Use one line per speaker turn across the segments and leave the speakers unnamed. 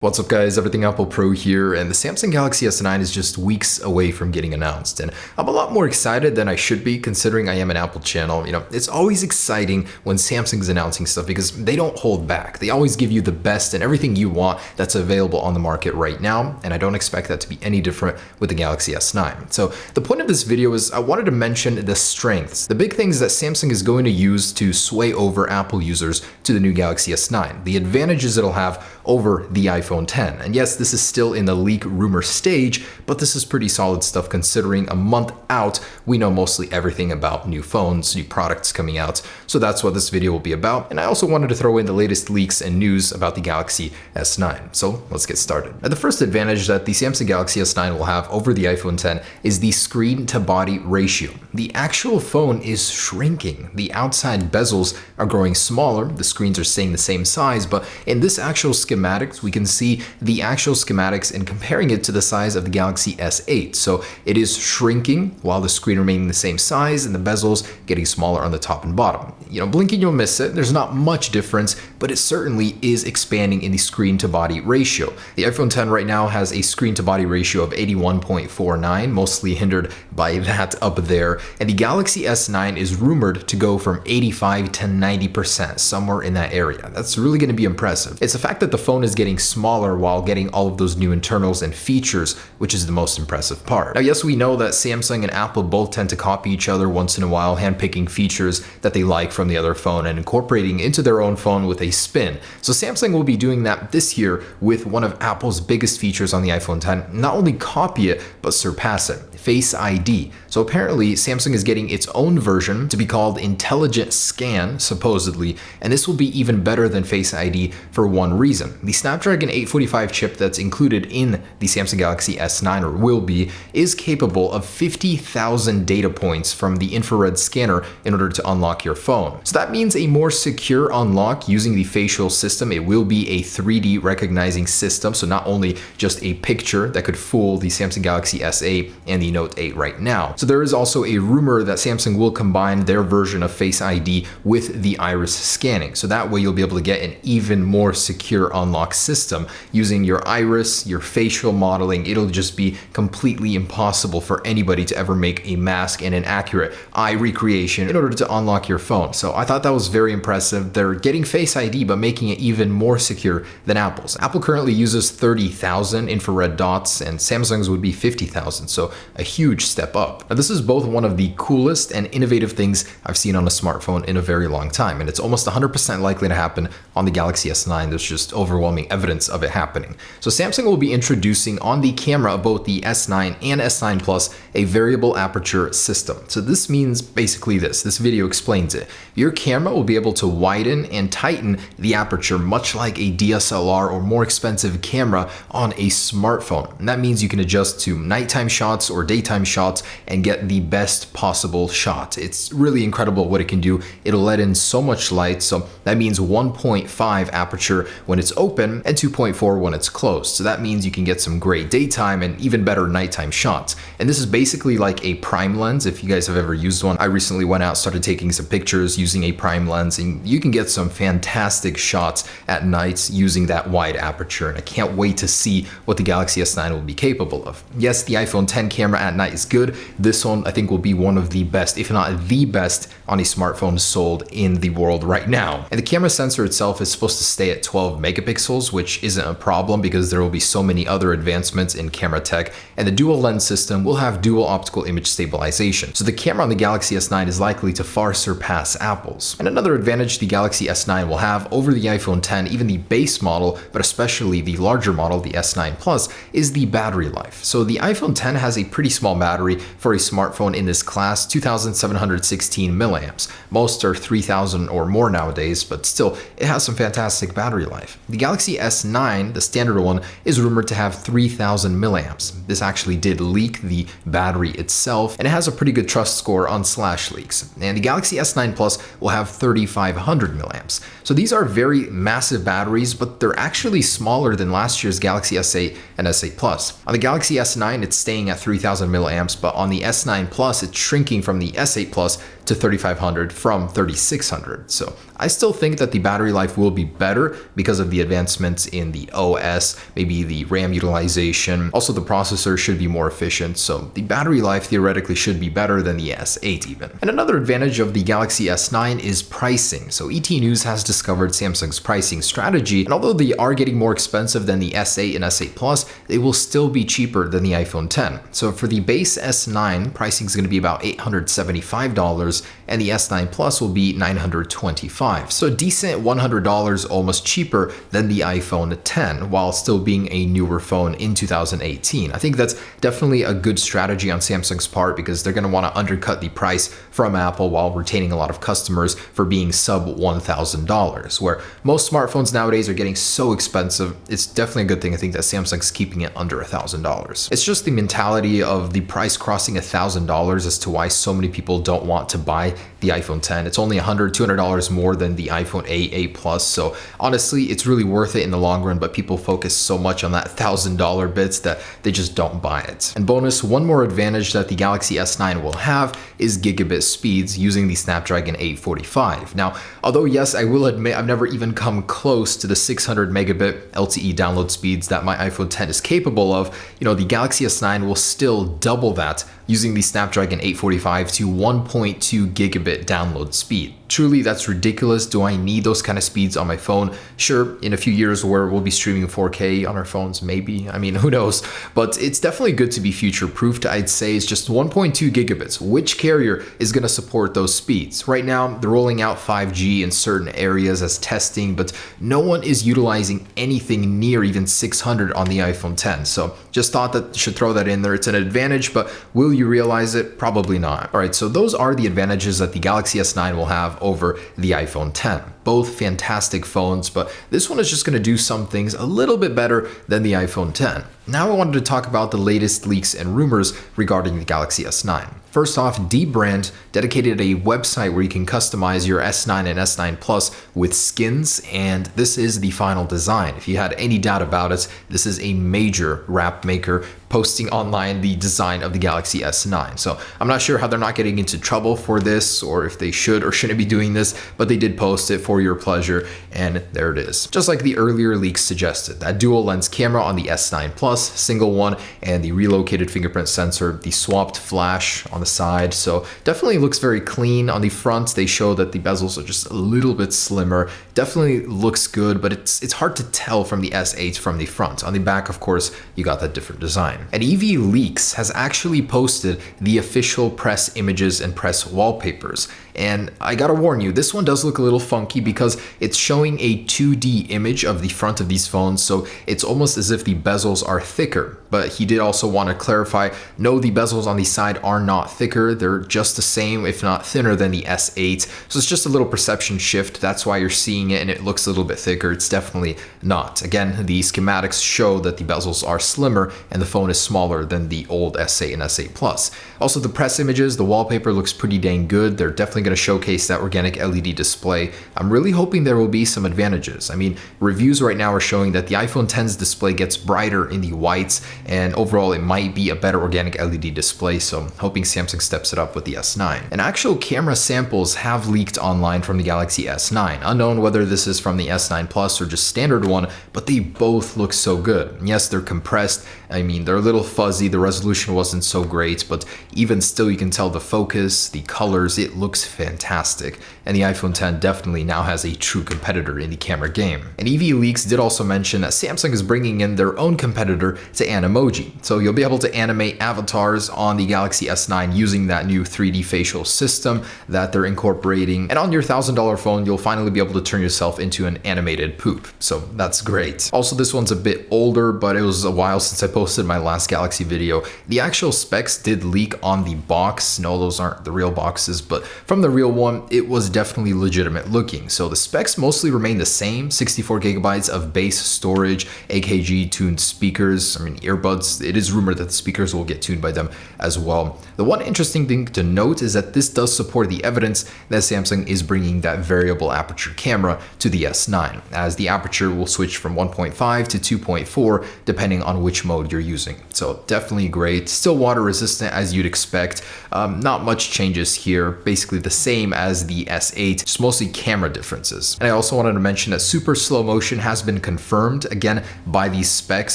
What's up guys, Everything Apple Pro here, and the Samsung Galaxy S9 is just weeks away from getting announced, and I'm a lot more excited than I should be considering I am an Apple channel. It's always exciting when Samsung's announcing stuff because they don't hold back. They always give you the best and everything you want that's available on the market right now, and I don't expect that to be any different with the Galaxy S9. So the point of this video is I wanted to mention the strengths, the big things that Samsung is going to use to sway over Apple users to the new Galaxy S9, the advantages it'll have over the iPhone 10. And yes, this is still in the leak rumor stage, but this is pretty solid stuff considering a month out, we know mostly everything about new phones, new products coming out. So that's what this video will be about. And I also wanted to throw in the latest leaks and news about the Galaxy S9. So let's get started. And the first advantage that the Samsung Galaxy S9 will have over the iPhone 10 is the screen to body ratio. The actual phone is shrinking. The outside bezels are growing smaller. The screens are staying the same size, but in this actual schematics, we can see the actual schematics and comparing it to the size of the Galaxy S8. So it is shrinking while the screen remaining the same size and the bezels getting smaller on the top and bottom. Blinking you'll miss it. There's not much difference, but it certainly is expanding in the screen to body ratio. The iPhone 10 right now has a screen to body ratio of 81.49, mostly hindered by that up there. And the Galaxy S9 is rumored to go from 85 to 90%, somewhere in that area. That's really going to be impressive. It's the fact that the phone is getting smaller while getting all of those new internals and features, which is the most impressive part. Now, yes, we know that Samsung and Apple both tend to copy each other once in a while, handpicking features that they like from the other phone and incorporating into their own phone with a spin. So Samsung will be doing that this year with one of Apple's biggest features on the iPhone 10, not only copy it, but surpass it. Face ID. So apparently Samsung is getting its own version to be called Intelligent Scan, supposedly, and this will be even better than Face ID for one reason. The Snapdragon 845 chip that's included in the Samsung Galaxy S9, or will be, is capable of 50,000 data points from the infrared scanner in order to unlock your phone. So that means a more secure unlock using the facial system. It will be a 3D recognizing system, so not only just a picture that could fool the Samsung Galaxy S8 and the Note 8 right now. So there is also a rumor that Samsung will combine their version of Face ID with the iris scanning. So that way you'll be able to get an even more secure unlock system using your iris, your facial modeling. It'll just be completely impossible for anybody to ever make a mask and an accurate eye recreation in order to unlock your phone. So I thought that was very impressive. They're getting Face ID, but making it even more secure than Apple's. Apple currently uses 30,000 infrared dots and Samsung's would be 50,000. So a huge step up. Now, this is both one of the coolest and innovative things I've seen on a smartphone in a very long time, and it's almost 100% likely to happen on the Galaxy S9. There's just overwhelming evidence of it happening. So Samsung will be introducing on the camera of both the S9 and S9 Plus a variable aperture system. So this means basically this video explains it. Your camera will be able to widen and tighten the aperture much like a DSLR or more expensive camera on a smartphone. And that means you can adjust to nighttime shots or daytime shots and get the best possible shot. It's really incredible what it can do. It'll let in so much light, so that means 1.5 aperture when it's open and 2.4 when it's closed. So that means you can get some great daytime and even better nighttime shots. And this is basically like a prime lens if you guys have ever used one. I recently went out, started taking some pictures using a prime lens, and you can get some fantastic shots at nights using that wide aperture. And I can't wait to see what the Galaxy S9 will be capable of. Yes, the iPhone 10 camera at night is good. This one I think will be one of the best, if not the best, on a smartphone sold in the world right now. And the camera sensor itself is supposed to stay at 12 megapixels, which isn't a problem because there will be so many other advancements in camera tech, and the dual lens system will have dual optical image stabilization. So the camera on the Galaxy S9 is likely to far surpass Apple's. And another advantage the Galaxy S9 will have over the iPhone 10, even the base model, but especially the larger model, the S9 Plus, is the battery life. So the iPhone 10 has a pretty small battery for a smartphone in this class, 2,716 milliamps. Most are 3,000 or more nowadays, but still, it has some fantastic battery life. The Galaxy S9, the standard one, is rumored to have 3,000 milliamps. This actually did leak the battery itself, and it has a pretty good trust score on /leaks. And the Galaxy S9 Plus will have 3,500 milliamps. So these are very massive batteries, but they're actually smaller than last year's Galaxy S8 and S8 Plus. On the Galaxy S9, it's staying at 3,000 milliamps, but on the S9 Plus, it's shrinking from the S8 Plus to 3,500 from 3,600. So I still think that the battery life will be better because of the advancements in the OS, maybe the RAM utilization. Also, the processor should be more efficient, so the battery life theoretically should be better than the S8 even. And another advantage of the Galaxy S9 is pricing. So ET News has discovered Samsung's pricing strategy, and although they are getting more expensive than the S8 and S8 Plus, they will still be cheaper than the iPhone 10. So for the base S9, pricing is going to be about $875, and the S9 Plus will be $925. So a decent $100 almost cheaper than the iPhone 10, while still being a newer phone in 2018. I think that's definitely a good strategy on Samsung's part because they're going to want to undercut the price from Apple while retaining a lot of customers for being sub $1,000, where most smartphones nowadays are getting so expensive. It's definitely a good thing, I think, that Samsung's keeping it under $1,000. It's just the mentality of the price crossing $1,000 as to why so many people don't want to buy the iPhone 10. It's only $100, $200 more than the iPhone 8, 8 Plus. So honestly, it's really worth it in the long run, but people focus so much on that $1,000 bits that they just don't buy it. And bonus, one more advantage that the Galaxy S9 will have is gigabit speeds using the Snapdragon 845. Now, although yes, I will admit I've never even come close to the 600 megabit LTE download speeds that my iPhone 10 is capable of, the Galaxy S9 will still double that using the Snapdragon 845 to 1.2 gigabit download speed. Truly, that's ridiculous. Do I need those kind of speeds on my phone? Sure, in a few years where we'll be streaming 4K on our phones, maybe. I mean, who knows? But it's definitely good to be future-proofed, I'd say. It's just 1.2 gigabits. Which carrier is going to support those speeds? Right now, they're rolling out 5G in certain areas as testing, but no one is utilizing anything near even 600 on the iPhone 10. So just thought that should throw that in there. It's an advantage, but will you realize it? Probably not. All right, so those are the advantages that the Galaxy S9 will have over the iPhone 10. Both fantastic phones, but this one is just going to do some things a little bit better than the iPhone 10. Now I wanted to talk about the latest leaks and rumors regarding the Galaxy S9. First off, Dbrand dedicated a website where you can customize your S9 and S9 Plus with skins, and this is the final design. If you had any doubt about it, this is a major wrap maker posting online the design of the Galaxy S9. So I'm not sure how they're not getting into trouble for this, or if they should or shouldn't be doing this, but they did post it for your pleasure, and there it is. Just like the earlier leaks suggested, that dual lens camera on the S9 Plus, single one, and the relocated fingerprint sensor, the swapped flash on the side. So definitely looks very clean. On the front, they show that the bezels are just a little bit slimmer. Definitely looks good, but it's hard to tell from the S8 from the front. On the back, of course, you got that different design. And EV Leaks has actually posted the official press images and press wallpapers. And I gotta warn you, this one does look a little funky because it's showing a 2D image of the front of these phones, so it's almost as if the bezels are thicker. But he did also want to clarify, no, the bezels on the side are not thicker, they're just the same, if not thinner than the S8. So it's just a little perception shift, that's why you're seeing it and it looks a little bit thicker. It's definitely not. Again, the schematics show that the bezels are slimmer and the phone is smaller than the old S8 and S8 Plus. Also, the press images, the wallpaper looks pretty dang good. They're definitely going to showcase that organic LED display. I'm really hoping there will be some advantages. I mean, reviews right now are showing that the iPhone 10's display gets brighter in the whites, and overall it might be a better organic LED display, so I'm hoping Samsung steps it up with the S9. And actual camera samples have leaked online from the Galaxy S9. Unknown whether this is from the S9 Plus or just standard one, but they both look so good. Yes, they're compressed. I mean, they're a little fuzzy, the resolution wasn't so great, but even still you can tell the focus, the colors, it looks fantastic. And the iPhone 10 definitely now has a true competitor in the camera game. And EV Leaks did also mention that Samsung is bringing in their own competitor to Animoji. So you'll be able to animate avatars on the Galaxy S9 using that new 3D facial system that they're incorporating. And on your $1,000 phone, you'll finally be able to turn yourself into an animated poop. So that's great. Also, this one's a bit older, but it was a while since I posted my last Galaxy video. The actual specs did leak on the box. No, those aren't the real boxes, but from the real one, it was definitely legitimate looking. So the specs mostly remain the same, 64 gigabytes of base storage, AKG tuned speakers, earbuds. It is rumored that the speakers will get tuned by them as well. The one interesting thing to note is that this does support the evidence that Samsung is bringing that variable aperture camera to the S9, as the aperture will switch from 1.5 to 2.4 depending on which mode you're using. So definitely great. Still water resistant as you'd expect. Not much changes here. Basically the the same as the S8, just mostly camera differences. And I also wanted to mention that super slow motion has been confirmed, again, by these specs.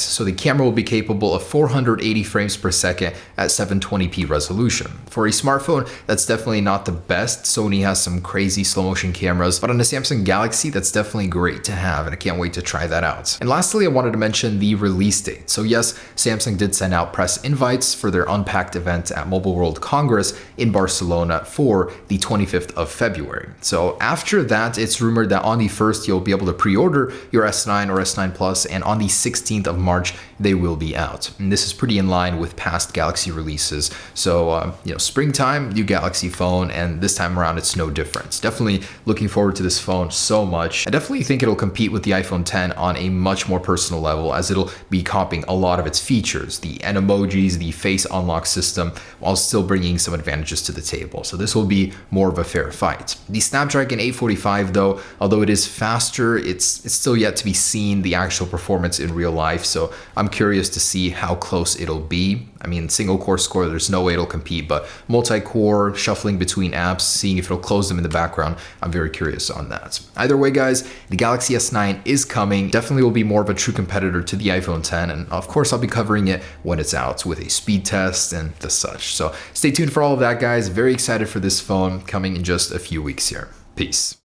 So the camera will be capable of 480 frames per second at 720p resolution. For a smartphone, that's definitely not the best. Sony has some crazy slow motion cameras, but on a Samsung Galaxy, that's definitely great to have, and I can't wait to try that out. And lastly, I wanted to mention the release date. So yes, Samsung did send out press invites for their Unpacked event at Mobile World Congress in Barcelona for the 25th of February. So after that, it's rumored that on the 1st, you'll be able to pre-order your S9 or S9 Plus, and on the 16th of March, they will be out. And this is pretty in line with past Galaxy releases. So, springtime, new Galaxy phone, and this time around, it's no different. Definitely looking forward to this phone so much. I definitely think it'll compete with the iPhone 10 on a much more personal level, as it'll be copying a lot of its features, the N emojis, the face unlock system, while still bringing some advantages to the table. So this will be more of a fair fight. The Snapdragon 845 though, although it is faster, it's still yet to be seen the actual performance in real life. So I'm curious to see how close it'll be. I mean, single core score, there's no way it'll compete, but multi-core, shuffling between apps, seeing if it'll close them in the background, I'm very curious on that. Either way, guys, the Galaxy S9 is coming. Definitely will be more of a true competitor to the iPhone 10, and of course, I'll be covering it when it's out with a speed test and the such. So stay tuned for all of that, guys. Very excited for this phone coming in just a few weeks here. Peace.